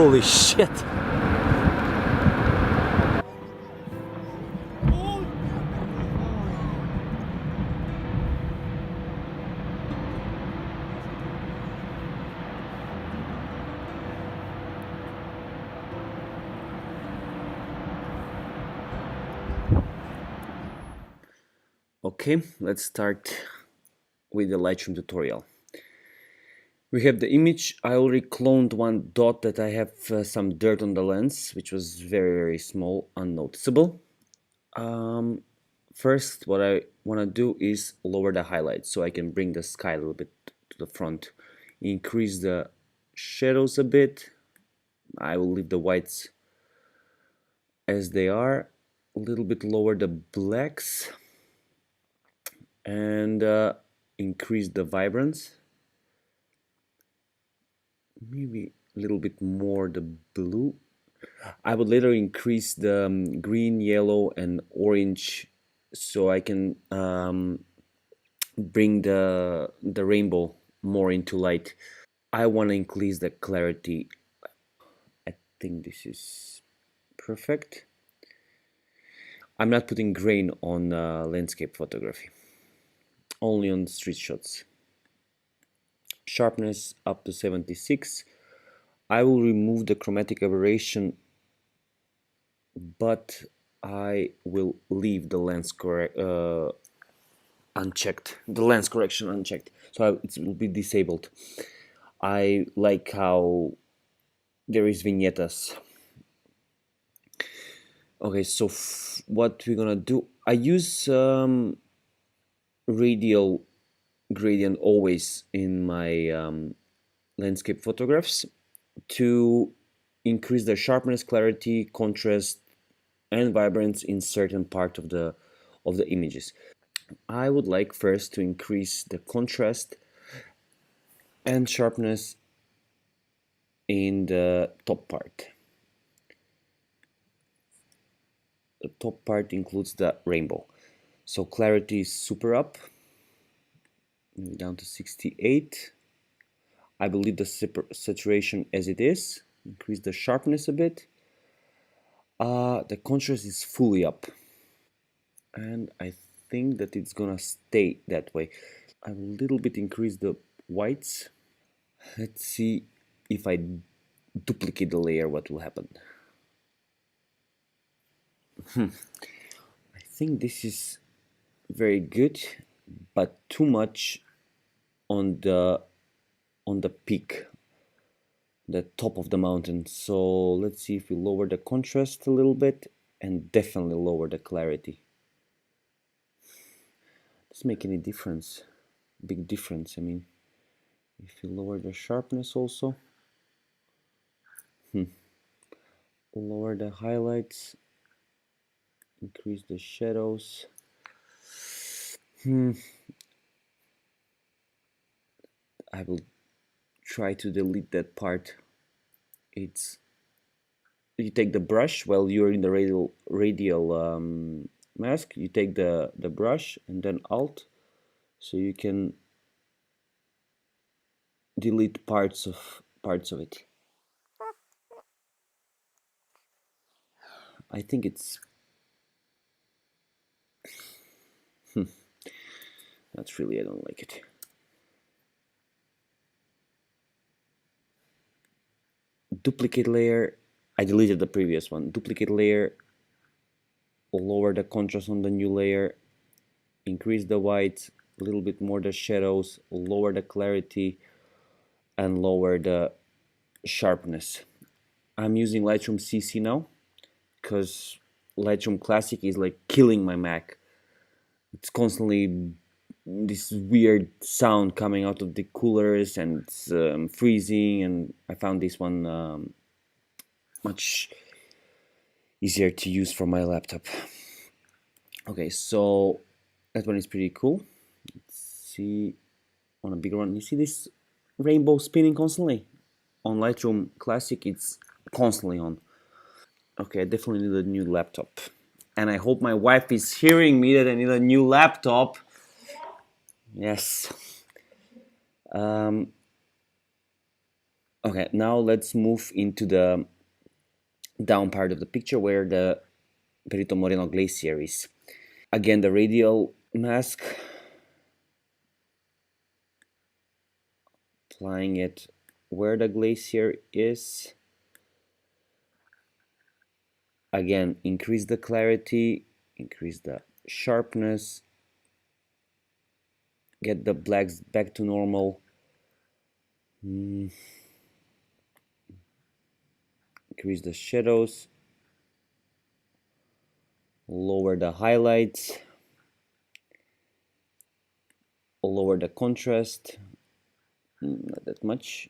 Holy shit! Okay, let's start with the Lightroom tutorial. We have the image. I already cloned one dot that I have some dirt on the lens, which was very small, unnoticeable. First, what I want to do is lower the highlights so I can bring the sky a little bit to the front. Increase the shadows a bit. I will leave the whites as they are. A little bit lower the blacks. And increase the vibrance. Maybe a little bit more the blue. I would later increase the green, yellow, and orange so I can bring the rainbow more into light. I want to increase the clarity. I think this is perfect. I'm not putting grain on landscape photography, only on street shots. Sharpness up to 76. I will remove the chromatic aberration, but I will leave the lens unchecked. The lens correction unchecked, so it will be disabled. I like how there is vignettes. Okay, so what we're gonna do? I use radial gradient always in my landscape photographs to increase the sharpness, clarity, contrast, and vibrance in certain part of the images. I would like first to increase the contrast and sharpness in the top part. The top part includes the rainbow. So clarity is super up, down to 68. I will leave the saturation as it is, increase the sharpness a bit. The contrast is fully up. And I think that it's gonna stay that way. I will a little bit increase the whites. Let's see if I duplicate the layer, what will happen. I think this is very good, but too much on the peak, the top of the mountain. So let's see if we lower the contrast a little bit and definitely lower the clarity. Does it make any difference? Big difference. I mean, if you lower the sharpness also, lower the highlights, increase the shadows. I will try to delete that part. It's, you take the brush while you're in the radial mask. You take the brush and then Alt, so you can delete parts of it. I think it's that's really, I don't like it. Duplicate layer. I deleted the previous one. Duplicate layer. Lower the contrast on the new layer. Increase the whites, a little bit more the shadows, lower the clarity, and lower the sharpness. I'm using Lightroom CC now because Lightroom Classic is like killing my Mac. It's constantly this weird sound coming out of the coolers and it's freezing, and I found this one much easier to use for my laptop. Okay, so that one is pretty cool. Let's see on a bigger one. You see this rainbow spinning constantly? On Lightroom Classic, it's constantly on. Okay, I definitely need a new laptop. And I hope my wife is hearing me that I need a new laptop. Yes. Okay, now let's move into the down part of the picture where the Perito Moreno Glacier is. Again, the radial mask, applying it where the glacier is. Again, increase the clarity, increase the sharpness, get the blacks back to normal. Increase the shadows, lower the highlights, lower the contrast, not that much,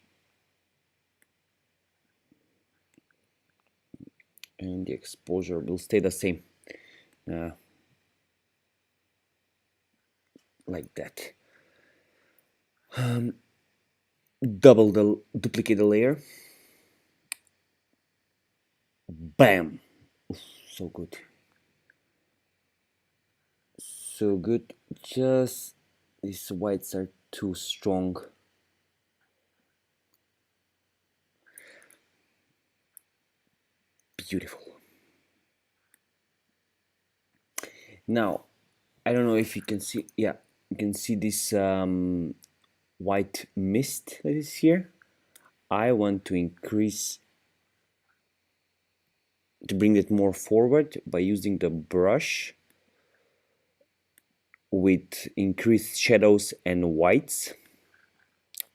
and the exposure will stay the same, uh, like that. Duplicate the layer. Bam! Oof, so good. So good. Just these whites are too strong. Beautiful. Now, I don't know if you can see. Yeah, you can see this white mist that is here. I want to increase, to bring it more forward by using the brush with increased shadows and whites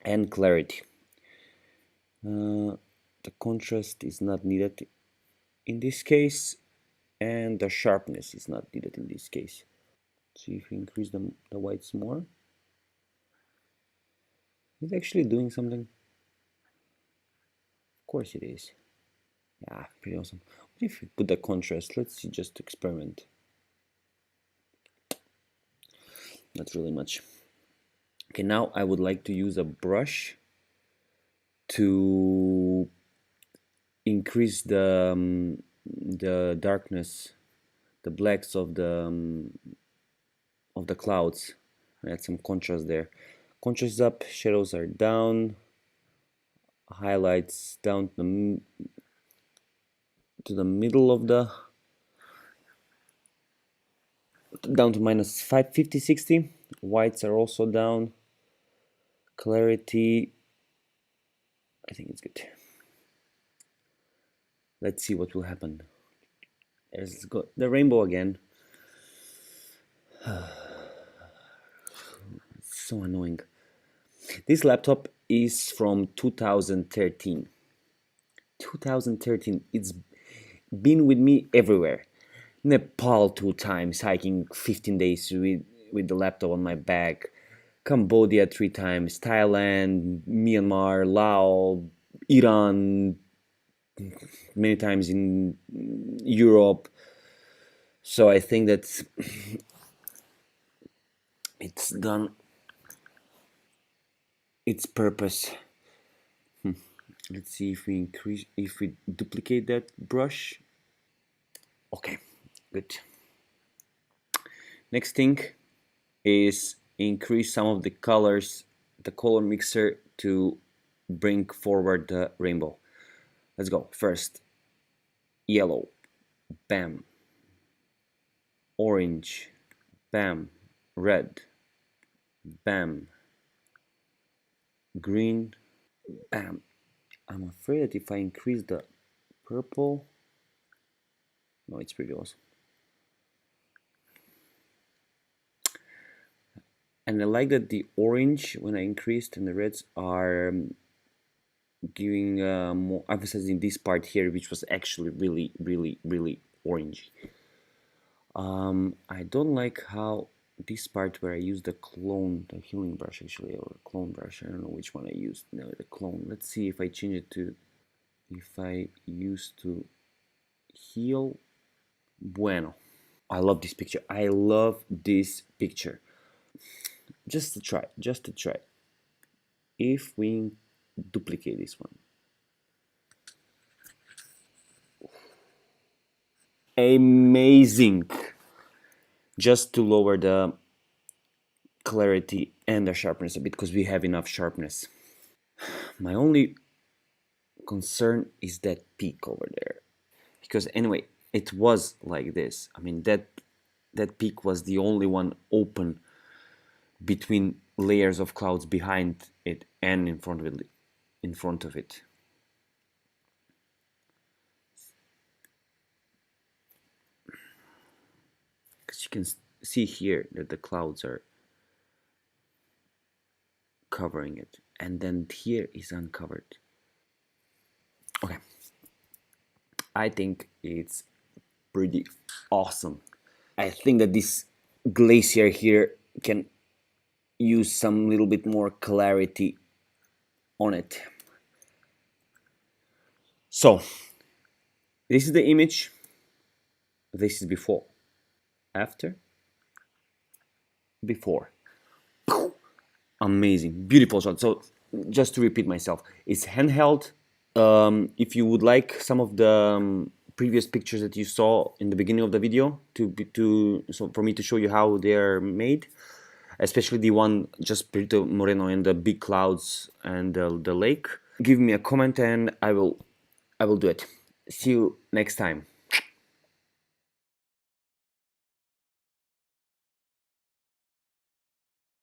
and clarity. The contrast is not needed in this case, and the sharpness is not needed in this case. See if we increase the whites more. Is it actually doing something? Of course it is. Yeah, pretty awesome. What if we put the contrast? Let's see, just to experiment. Not really much. Okay, now I would like to use a brush to increase the darkness, the blacks of the clouds. Add some contrast there. Contrast is up, shadows are down, highlights down to the middle of the, down to minus 550, 60. Whites are also down. Clarity, I think it's good. Let's see what will happen. Let's go the rainbow again. So annoying. This laptop is from 2013. 2013. It's been with me everywhere. Nepal 2 times, hiking 15 days with the laptop on my back. Cambodia 3 times, Thailand, Myanmar, Laos, Iran, many times in Europe. So I think that it's done its purpose. Let's see if we duplicate that brush. Okay, good. Next thing is increase some of the colors, the color mixer, to bring forward the rainbow. Let's go. First, yellow, bam. Orange, bam. Red, bam. Green, bam. I'm afraid that if I increase the purple, no, it's pretty awesome. And I like that the orange, when I increased, and the reds are giving more emphasizing this part here, which was actually really, really, really orangey. I don't like how this part where I use the clone, the healing brush actually, or clone brush, I don't know which one I used. No, the clone. Let's see if I change it to, if I use to heal. Bueno. I love this picture. I love this picture. Just to try, just to try. If we duplicate this one. Amazing. Just to lower the clarity and the sharpness a bit, because we have enough sharpness. My only concern is that peak over there, because anyway it was like this. I mean that peak was the only one open between layers of clouds behind it and in front of it. Because you can see here that the clouds are covering it, and then here is uncovered. Okay, I think it's pretty awesome. I think that this Glacier here can use some little bit more clarity on it. So this is the image, this is before, after, before. Amazing, beautiful shot. So just to repeat myself, it's handheld. If you would like some of the previous pictures that you saw in the beginning of the video so for me to show you how they're made, especially the one just Perito Moreno and the big clouds and the lake, give me a comment and I will do it. See you next time.